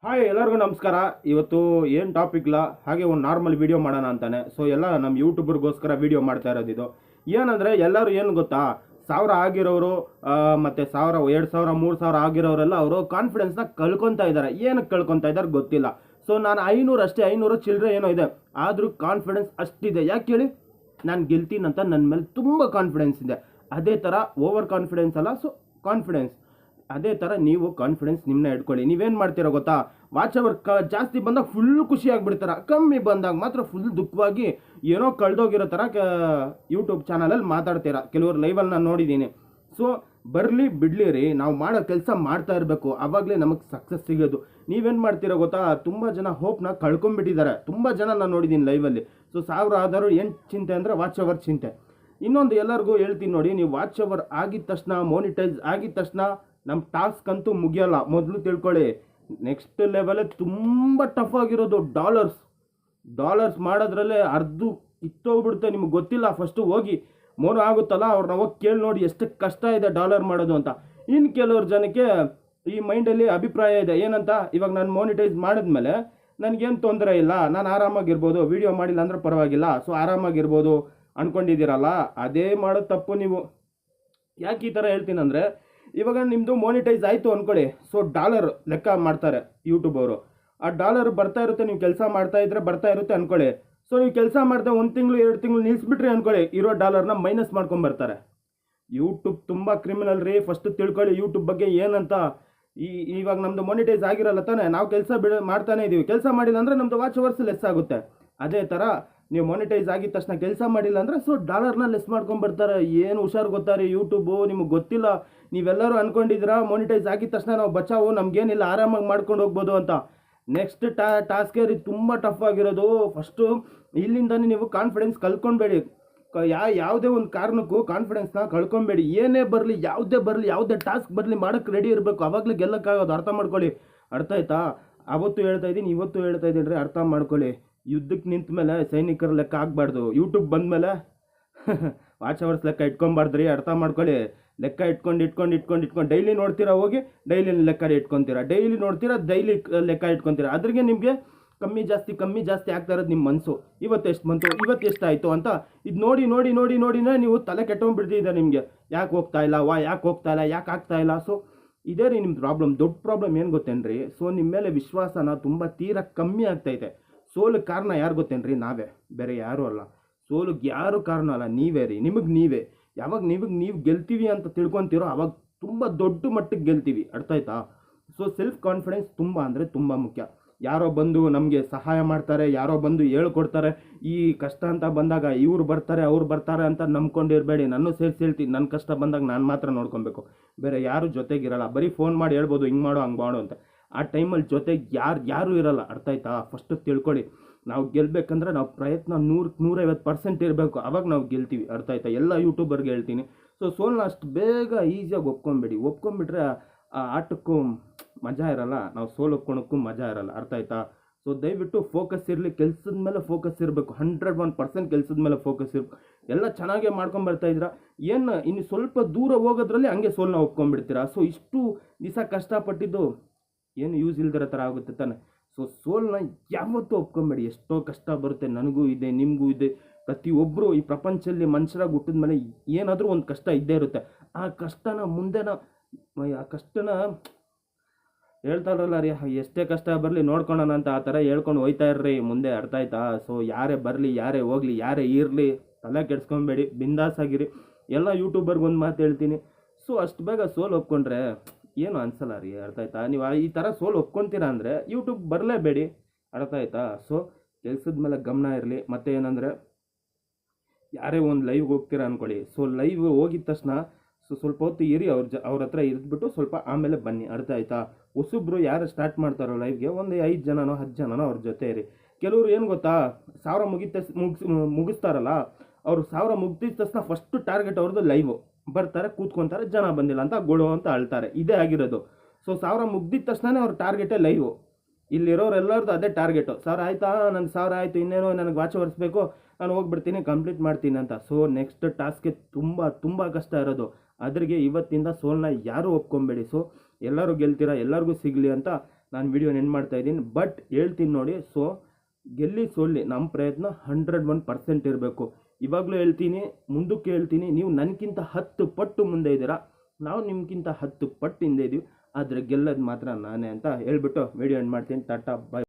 Hi ಎಲ್ಲರಿಗೂ ನಮಸ್ಕಾರ. ಇವತ್ತು ಏನು ಟಾಪಿಕ್ ಇಲ್ಲ, ಹಾಗೆ ಒಂದು ನಾರ್ಮಲ್ ವಿಡಿಯೋ ಮಾಡೋಣ ಅಂತಾನೆ. ಸೊ ಎಲ್ಲ ನಮ್ಮ ಯೂಟ್ಯೂಬರ್ಗೋಸ್ಕರ ವಿಡಿಯೋ ಮಾಡ್ತಾ ಇರೋದು ಇದು. ಏನಂದರೆ ಎಲ್ಲರೂ ಏನು ಗೊತ್ತಾ, 1000 ಆಗಿರೋರು ಮತ್ತು 1000, 2000, 3000 ಆಗಿರೋರೆಲ್ಲ ಅವರು ಕಾನ್ಫಿಡೆನ್ಸ್ನ ಕಳ್ಕೊತಾ ಇದ್ದಾರೆ. ಏನಕ್ಕೆ ಕಳ್ಕೊತಾ ಇದ್ದಾರೆ ಗೊತ್ತಿಲ್ಲ. ಸೊ ನಾನು 500 ಅಷ್ಟೇ, 500 ಚಿಲ್ಲರೆ ಏನೋ ಇದೆ, ಆದರೂ ಕಾನ್ಫಿಡೆನ್ಸ್ ಅಷ್ಟಿದೆ. ಯಾಕೆ ಹೇಳಿ? ನಾನು ಗೆಲ್ತೀನಂತ ನನ್ನ ಮೇಲೆ ತುಂಬ ಕಾನ್ಫಿಡೆನ್ಸ್ ಇದೆ. ಅದೇ ಥರ ಓವರ್ ಕಾನ್ಫಿಡೆನ್ಸ್ ಅಲ್ಲ, ಸೊ ಕಾನ್ಫಿಡೆನ್ಸ್. ಅದೇ ಥರ ನೀವು ಕಾನ್ಫಿಡೆನ್ಸ್ ನಿಮ್ಮನ್ನ ಇಟ್ಕೊಳ್ಳಿ. ನೀವೇನು ಮಾಡ್ತೀರೋ ಗೊತ್ತಾ, ವಾಚ್ ಅವರ್ ಜಾಸ್ತಿ ಬಂದಾಗ ಫುಲ್ ಖುಷಿ ಆಗಿಬಿಡ್ತಾರ, ಕಮ್ಮಿ ಬಂದಾಗ ಮಾತ್ರ ಫುಲ್ ದುಃಖವಾಗಿ ಏನೋ ಕಳೆದೋಗಿರೋ ಥರ ಯೂಟ್ಯೂಬ್ ಚಾನಲಲ್ಲಿ ಮಾತಾಡ್ತೀರ. ಕೆಲವರು ಲೈವಲ್ಲಿ ನಾನು ನೋಡಿದ್ದೀನಿ. ಸೊ ಬರಲಿ ಬಿಡಲಿ ರೀ, ನಾವು ಮಾಡೋ ಕೆಲಸ ಮಾಡ್ತಾ ಇರಬೇಕು, ಆವಾಗಲೇ ನಮಗೆ ಸಕ್ಸಸ್ ಸಿಗೋದು. ನೀವೇನು ಮಾಡ್ತೀರೋ ಗೊತ್ತಾ, ತುಂಬ ಜನ ಹೋಪ್ನ ಕಳ್ಕೊಂಬಿಟ್ಟಿದ್ದಾರೆ. ತುಂಬ ಜನ ನಾನು ನೋಡಿದ್ದೀನಿ ಲೈವಲ್ಲಿ. ಸೊ 1000 ಆದರೂ ಏನು ಚಿಂತೆ ಅಂದರೆ ವಾಚ್ ಅವರ್ ಚಿಂತೆ. ಇನ್ನೊಂದು ಎಲ್ಲರಿಗೂ ಹೇಳ್ತೀನಿ ನೋಡಿ, ನೀವು ವಾಚ್ ಅವರ್ ಆಗಿದ ತಕ್ಷಣ, ಮೋನಿಟೈಸ್ ಆಗಿದ ತಕ್ಷಣ ನಮ್ಮ ಟಾಸ್ಕ್ ಅಂತೂ ಮುಗಿಯೋಲ್ಲ. ಮೊದಲು ತಿಳ್ಕೊಳ್ಳಿ, ನೆಕ್ಸ್ಟ್ ಲೆವೆಲೇ ತುಂಬ ಟಫ್ ಆಗಿರೋದು ಡಾಲರ್ಸ್ ಮಾಡೋದ್ರಲ್ಲೇ ಅರ್ಧ ಕಿತ್ತೋಗ್ಬಿಡುತ್ತೆ. ನಿಮ್ಗೆ ಗೊತ್ತಿಲ್ಲ. ಫಸ್ಟು ಹೋಗಿ ಮೋನು ಆಗುತ್ತಲ್ಲ, ಅವ್ರನ್ನ ಹೋಗಿ ಕೇಳಿ ನೋಡಿ ಎಷ್ಟು ಕಷ್ಟ ಇದೆ ಡಾಲರ್ ಮಾಡೋದು ಅಂತ. ಇನ್ನು ಕೆಲವ್ರ ಜನಕ್ಕೆ ಈ ಮೈಂಡಲ್ಲಿ ಅಭಿಪ್ರಾಯ ಇದೆ ಏನಂತ, ಇವಾಗ ನಾನು ಮೋನಿಟೈಸ್ ಮಾಡಿದ್ಮೇಲೆ ನನಗೇನು ತೊಂದರೆ ಇಲ್ಲ, ನಾನು ಆರಾಮಾಗಿರ್ಬೋದು, ವೀಡಿಯೋ ಮಾಡಿಲ್ಲ ಅಂದ್ರೆ ಪರವಾಗಿಲ್ಲ, ಸೊ ಆರಾಮಾಗಿರ್ಬೋದು ಅಂದ್ಕೊಂಡಿದ್ದೀರಲ್ಲ, ಅದೇ ಮಾಡೋದು ತಪ್ಪು ನೀವು. ಯಾಕೆ ಈ ಥರ ಹೇಳ್ತೀನಂದರೆ, ಇವಾಗ ನಿಮ್ಮದು ಮೋನಿಟೈಸ್ ಆಯಿತು ಅಂದ್ಕೊಳ್ಳಿ, ಸೊ ಡಾಲರ್ ಲೆಕ್ಕ ಮಾಡ್ತಾರೆ ಯೂಟ್ಯೂಬ್ ಅವರು. ಆ ಡಾಲರ್ ಬರ್ತಾ ಇರುತ್ತೆ, ನೀವು ಕೆಲಸ ಮಾಡ್ತಾ ಇದ್ರೆ ಬರ್ತಾ ಇರುತ್ತೆ ಅಂದ್ಕೊಳ್ಳಿ. ಸೊ ನೀವು ಕೆಲಸ ಮಾಡಿದೆ 1 ತಿಂಗಳು 2 ತಿಂಗಳು ನಿಲ್ಲಿಸ್ಬಿಟ್ರಿ ಅಂದ್ಕೊಳ್ಳಿ, ಇರೋ ಡಾಲರ್ನ ಮೈನಸ್ ಮಾಡ್ಕೊಂಬರ್ತಾರೆ. ಯೂಟ್ಯೂಬ್ ತುಂಬ ಕ್ರಿಮಿನಲ್ ರೀ. ಫಸ್ಟ್ ತಿಳ್ಕೊಳ್ಳಿ ಯೂಟ್ಯೂಬ್ ಬಗ್ಗೆ ಏನಂತ. ಇವಾಗ ನಮ್ಮದು ಮೋನಿಟೈಸ್ ಆಗಿರಲ್ಲ ತಾನೆ, ನಾವು ಕೆಲಸ ಮಾಡ್ತಾನೆ ಇದ್ದೀವಿ. ಕೆಲಸ ಮಾಡಿಲ್ಲ ಅಂದರೆ ನಮ್ಮದು ವಾಚ್ ಅವರ್ಸ್ ಲೆಸ್ ಆಗುತ್ತೆ. ಅದೇ ಥರ ನೀವು ಮಾನಿಟೈಸ್ ಆಗಿದ ತಕ್ಷಣ ಕೆಲಸ ಮಾಡಿಲ್ಲ ಅಂದರೆ ಸೊ ಡಾಲರ್ನ ಲೆಸ್ ಮಾಡ್ಕೊಂಡ್ಬರ್ತಾರೆ. ಏನು ಹುಷಾರು ಗೊತ್ತಾರೆ ಯೂಟ್ಯೂಬು, ನಿಮಗೆ ಗೊತ್ತಿಲ್ಲ. ನೀವೆಲ್ಲರೂ ಅಂದ್ಕೊಂಡಿದ್ದೀರಾ ಮಾನಿಟೈಸ್ ಆಗಿದ ತಕ್ಷಣ ನಾವು ಬಚಾವು, ನಮಗೇನಿಲ್ಲ, ಆರಾಮಾಗಿ ಮಾಡ್ಕೊಂಡು ಹೋಗ್ಬೋದು ಅಂತ. ನೆಕ್ಸ್ಟ್ ಟಾಸ್ಕೇ ರೀ ತುಂಬ ಟಫ್ ಆಗಿರೋದು. ಫಸ್ಟು ಇಲ್ಲಿಂದನೇ ನೀವು ಕಾನ್ಫಿಡೆನ್ಸ್ ಕಳ್ಕೊಬೇಡಿ. ಯಾವುದೇ ಒಂದು ಕಾರಣಕ್ಕೂ ಕಾನ್ಫಿಡೆನ್ಸ್ನ ಕಳ್ಕೊಬೇಡಿ. ಏನೇ ಬರಲಿ, ಯಾವುದೇ ಟಾಸ್ಕ್ ಬರಲಿ, ಮಾಡೋಕ್ಕೆ ರೆಡಿ ಇರಬೇಕು. ಆವಾಗಲೇ ಗೆಲ್ಲಕ್ಕಾಗೋದು. ಅರ್ಥ ಮಾಡ್ಕೊಳ್ಳಿ. ಅರ್ಥ ಆಯ್ತಾ? ಅವತ್ತು ಹೇಳ್ತಾ ಇದ್ದೀನಿ, ಇವತ್ತು ಹೇಳ್ತಾ ಇದ್ದೀನಿ ರೀ, ಅರ್ಥ ಮಾಡ್ಕೊಳ್ಳಿ. ಯುದ್ಧಕ್ಕೆ ನಿಂತ ಮೇಲೆ ಸೈನಿಕರ ಲೆಕ್ಕ ಆಗಬಾರ್ದು. ಯೂಟ್ಯೂಬ್ ಬಂದಮೇಲೆ ವಾಚ್ ಅವರ್ಸ್ ಲೆಕ್ಕ ಇಟ್ಕೊಬಾರ್ದ್ರಿ. ಅರ್ಥ ಮಾಡ್ಕೊಳ್ಳಿ. ಲೆಕ್ಕ ಇಟ್ಕೊಂಡು ಡೈಲಿ ನೋಡ್ತೀರಾ, ಹೋಗಿ ಡೈಲಿ ಲೆಕ್ಕ ಇಟ್ಕೊತೀರಾ, ಡೈಲಿ ನೋಡ್ತೀರಾ, ಡೈಲಿ ಲೆಕ್ಕ ಇಟ್ಕೊತೀರಾ. ಅದ್ರಿಗೆ ನಿಮಗೆ ಕಮ್ಮಿ ಜಾಸ್ತಿ ಆಗ್ತಾ ಇರೋದು ನಿಮ್ಮ ಮನಸ್ಸು. ಇವತ್ತು ಎಷ್ಟು ಬಂತು, ಇವತ್ತು ಎಷ್ಟಾಯಿತು ಅಂತ ಇದು ನೋಡಿನೇ ನೀವು ತಲೆ ಕೆಟ್ಟೋಗ್ಬಿಡ್ತಿದೆ ನಿಮಗೆ. ಯಾಕೆ ಹೋಗ್ತಾ ಇಲ್ಲ, ಯಾಕೆ ಆಗ್ತಾ ಇಲ್ಲ. ಸೊ ಇದೇ ರೀ ನಿಮ್ಮ ಪ್ರಾಬ್ಲಮ್. ದೊಡ್ಡ ಪ್ರಾಬ್ಲಮ್ ಏನು ಗೊತ್ತೇನ್ರಿ, ಸೊ ನಿಮ್ಮ ಮೇಲೆ ವಿಶ್ವಾಸನ ತುಂಬ ತೀರಾ ಕಮ್ಮಿ ಆಗ್ತೈತೆ. ಸೋಲಿಗೆ ಕಾರಣ ಯಾರು ಗೊತ್ತೇನ್ರಿ? ನಾವೇ, ಬೇರೆ ಯಾರೂ ಅಲ್ಲ. ಸೋಲಿಗೆ ಯಾರು ಕಾರಣ ಅಲ್ಲ, ನೀವೇ ರೀ. ನೀವೇ ಯಾವಾಗ ನೀವು ಗೆಲ್ತೀವಿ ಅಂತ ತಿಳ್ಕೊತೀರೋ ಅವಾಗ ತುಂಬ ದೊಡ್ಡ ಮಟ್ಟಿಗೆ ಗೆಲ್ತೀವಿ. ಅರ್ಥ ಆಯ್ತಾ? ಸೊ ಸೆಲ್ಫ್ ಕಾನ್ಫಿಡೆನ್ಸ್ ತುಂಬ ಅಂದರೆ ತುಂಬ ಮುಖ್ಯ. ಯಾರೋ ಬಂದು ನಮಗೆ ಸಹಾಯ ಮಾಡ್ತಾರೆ, ಯಾರೋ ಬಂದು ಹೇಳ್ಕೊಡ್ತಾರೆ, ಈ ಕಷ್ಟ ಅಂತ ಬಂದಾಗ ಇವ್ರು ಬರ್ತಾರೆ ಅವ್ರು ಬರ್ತಾರೆ ಅಂತ ನಂಬ್ಕೊಂಡಿರಬೇಡಿ. ನಾನು ಸೇರಿಸಿ ಹೇಳ್ತೀನಿ, ನನ್ನ ಕಷ್ಟ ಬಂದಾಗ ನಾನು ಮಾತ್ರ ನೋಡ್ಕೊಬೇಕು, ಬೇರೆ ಯಾರು ಜೊತೆಗಿರಲ್ಲ. ಬರೀ ಫೋನ್ ಮಾಡಿ ಹೇಳ್ಬೋದು ಹಿಂಗೆ ಮಾಡು ಹಂಗೆ ಮಾಡು ಅಂತ. ಆ ಟೈಮಲ್ಲಿ ಜೊತೆಗೆ ಯಾರೂ ಇರಲ್ಲ. ಅರ್ಥ ಆಯ್ತಾ? ಫಸ್ಟು ತಿಳ್ಕೊಳ್ಳಿ. ನಾವು ಗೆಲ್ಲಬೇಕಂದ್ರೆ ನಾವು ಪ್ರಯತ್ನ 100-150% ಇರಬೇಕು, ಅವಾಗ ನಾವು ಗೆಲ್ತೀವಿ. ಅರ್ಥ ಆಯ್ತಾ? ಎಲ್ಲ ಯೂಟ್ಯೂಬರ್ಗೆ ಹೇಳ್ತೀನಿ. ಸೊ ಸೋಲ್ನ ಅಷ್ಟು ಬೇಗ ಈಸಿಯಾಗಿ ಒಪ್ಕೊಂಬಿಟ್ರೆ ಆ ಆಟಕ್ಕೂ ಮಜಾ ಇರಲ್ಲ, ನಾವು ಸೋಲು ಒಪ್ಕೊಳಕ್ಕೂ ಮಜಾ ಇರಲ್ಲ. ಅರ್ಥ ಆಯ್ತಾ? ಸೊ ದಯವಿಟ್ಟು ಫೋಕಸ್ ಇರಲಿ, ಕೆಲಸದ ಮೇಲೆ ಫೋಕಸ್ ಇರಬೇಕು. 101% ಕೆಲಸದ ಮೇಲೆ ಫೋಕಸ್ ಇರಬೇಕು. ಎಲ್ಲ ಚೆನ್ನಾಗೇ ಮಾಡ್ಕೊಂಬರ್ತಾ ಇದ್ದೀರಾ, ಏನು ಇನ್ನು ಸ್ವಲ್ಪ ದೂರ ಹೋಗೋದ್ರಲ್ಲಿ ಹಂಗೆ ಸೋಲನ್ನ ಒಪ್ಕೊಂಡ್ಬಿಡ್ತೀರಾ. ಸೊ ಇಷ್ಟು ದಿವಸ ಕಷ್ಟಪಟ್ಟಿದ್ದು ಏನು ಯೂಸ್ ಇಲ್ದಿರೋ ಥರ ಆಗುತ್ತೆ ತಾನೆ. ಸೊ ಸೋಲನ್ನ ಯಾವತ್ತೂ ಒಪ್ಕೊಂಬೇಡಿ. ಎಷ್ಟೋ ಕಷ್ಟ ಬರುತ್ತೆ, ನನಗೂ ಇದೆ, ನಿಮಗೂ ಇದೆ. ಪ್ರತಿಯೊಬ್ಬರು ಈ ಪ್ರಪಂಚದಲ್ಲಿ ಮನುಷ್ಯರಾಗಿ ಹುಟ್ಟಿದ ಮೇಲೆ ಏನಾದರೂ ಒಂದು ಕಷ್ಟ ಇದ್ದೇ ಇರುತ್ತೆ. ಆ ಕಷ್ಟನ ಹೇಳ್ತಾರಲ್ಲ ರೀ, ಎಷ್ಟೇ ಕಷ್ಟ ಬರಲಿ ನೋಡ್ಕೊಳೋಣ ಅಂತ, ಆ ಥರ ಹೇಳ್ಕೊಂಡು ಹೋಯ್ತಾ ಇರ್ರಿ ಮುಂದೆ. ಅರ್ಥ ಆಯ್ತಾ? ಸೊ ಯಾರೇ ಬರಲಿ, ಯಾರೇ ಹೋಗಲಿ, ಯಾರೇ ಇರಲಿ, ತಲೆ ಕೆಡ್ಸ್ಕೊಬೇಡಿ, ಬಿಂದಾಸ್ ಆಗಿರಿ. ಎಲ್ಲ ಯೂಟ್ಯೂಬರ್ಗೆ ಒಂದು ಮಾತು ಹೇಳ್ತೀನಿ, ಸೊ ಅಷ್ಟು ಬೇಗ ಸೋಲು ಒಪ್ಕೊಂಡ್ರೆ ಏನು ಅನ್ಸಲ್ಲ ರೀ. ಅರ್ಥ ಆಯ್ತಾ? ನೀವು ಈ ಥರ ಸೋಲು ಒಪ್ಕೊತೀರಾ ಅಂದರೆ ಯೂಟ್ಯೂಬ್ ಬರಲೇಬೇಡಿ. ಅರ್ಥ ಆಯ್ತಾ? ಸೊ ಕೆಲಸದ ಮೇಲೆ ಗಮನ ಇರಲಿ. ಮತ್ತು ಏನಂದರೆ, ಯಾರೇ ಒಂದು ಲೈವ್ಗೆ ಹೋಗ್ತೀರಾ ಅಂದ್ಕೊಳ್ಳಿ, ಸೊ ಲೈವ್ ಹೋಗಿದ ತಕ್ಷಣ ಸ್ವಲ್ಪ ಹೊತ್ತು ಇರಿ, ಅವ್ರ ಹತ್ರ ಇದ್ಬಿಟ್ಟು ಸ್ವಲ್ಪ ಆಮೇಲೆ ಬನ್ನಿ. ಅರ್ಥ ಆಯ್ತಾ? ಹೊಸಬ್ರು ಯಾರು ಸ್ಟಾರ್ಟ್ ಮಾಡ್ತಾರೋ ಲೈವ್ಗೆ, ಒಂದು 5 ಜನನೋ 10 ಜನನೋ ಅವ್ರ ಜೊತೆ ಇರಿ. ಕೆಲವರು ಏನು ಗೊತ್ತಾ, 1000 ಮುಗಿಸ್ತಾರಲ್ಲ, ಅವರು 1000 ಮುಗಿದ ತಕ್ಷಣ ಫಸ್ಟು ಟಾರ್ಗೆಟ್ ಅವ್ರದ್ದು ಲೈವ್. ಬರ್ತಾರೆ, ಕೂತ್ಕೊತಾರೆ, ಜನ ಬಂದಿಲ್ಲ ಅಂತ ಗೊಳು ಅಂತ ಅಳ್ತಾರೆ. ಇದೇ ಆಗಿರೋದು. ಸೊ 1000 ಮುಗ್ದಿದ ತಕ್ಷಣ ಅವ್ರ ಟಾರ್ಗೆಟೇ ಲೈವ್. ಇಲ್ಲಿರೋರೆಲ್ಲರದು ಅದೇ ಟಾರ್ಗೆಟು. 1000 ಆಯಿತಾ, ನನಗೆ 1000 ಆಯಿತು, ಇನ್ನೇನೋ ನನಗೆ ವಾಚ್ ಒರೆಸ್ಬೇಕು, ನಾನು ಹೋಗ್ಬಿಡ್ತೀನಿ, ಕಂಪ್ಲೀಟ್ ಮಾಡ್ತೀನಿ ಅಂತ. ಸೊ ನೆಕ್ಸ್ಟ್ ಟಾಸ್ಕ್ಗೆ ತುಂಬ ಕಷ್ಟ ಇರೋದು. ಅದ್ರಿಗೆ ಇವತ್ತಿಂದ ಸೋಲನ್ನ ಯಾರೂ ಒಪ್ಕೊಬೇಡಿ. ಸೊ ಎಲ್ಲರೂ ಗೆಲ್ತೀರಾ, ಎಲ್ಲರಿಗೂ ಸಿಗಲಿ ಅಂತ ನಾನು ವಿಡಿಯೋನ ಎಂಡ್ ಮಾಡ್ತಾ ಇದ್ದೀನಿ. ಬಟ್ ಹೇಳ್ತೀನಿ ನೋಡಿ, ಸೊ ಗೆಲ್ಲಿ ಸೋಲ್ಲಿ ನಮ್ಮ ಪ್ರಯತ್ನ 101% ಇರಬೇಕು. ಇವಾಗಲೂ ಹೇಳ್ತೀನಿ, ಮುಂದಕ್ಕೆ ಹೇಳ್ತೀನಿ, ನೀವು ನನಗಿಂತ 10 ಪಟ್ಟು ಮುಂದೆ ಇದ್ದೀರಾ, ನಾವು ನಿಮ್ಗಿಂತ 10 ಪಟ್ಟು ಹಿಂದೆ ಇದ್ದೀವಿ. ಆದರೆ ಗೆಲ್ಲೋದು ಮಾತ್ರ ನಾನೇ ಅಂತ ಹೇಳ್ಬಿಟ್ಟು ವಿಡಿಯೋ ಎಂಡ್ ಮಾಡ್ತೀನಿ. ಟಾಟಾ ಬಾಯ್.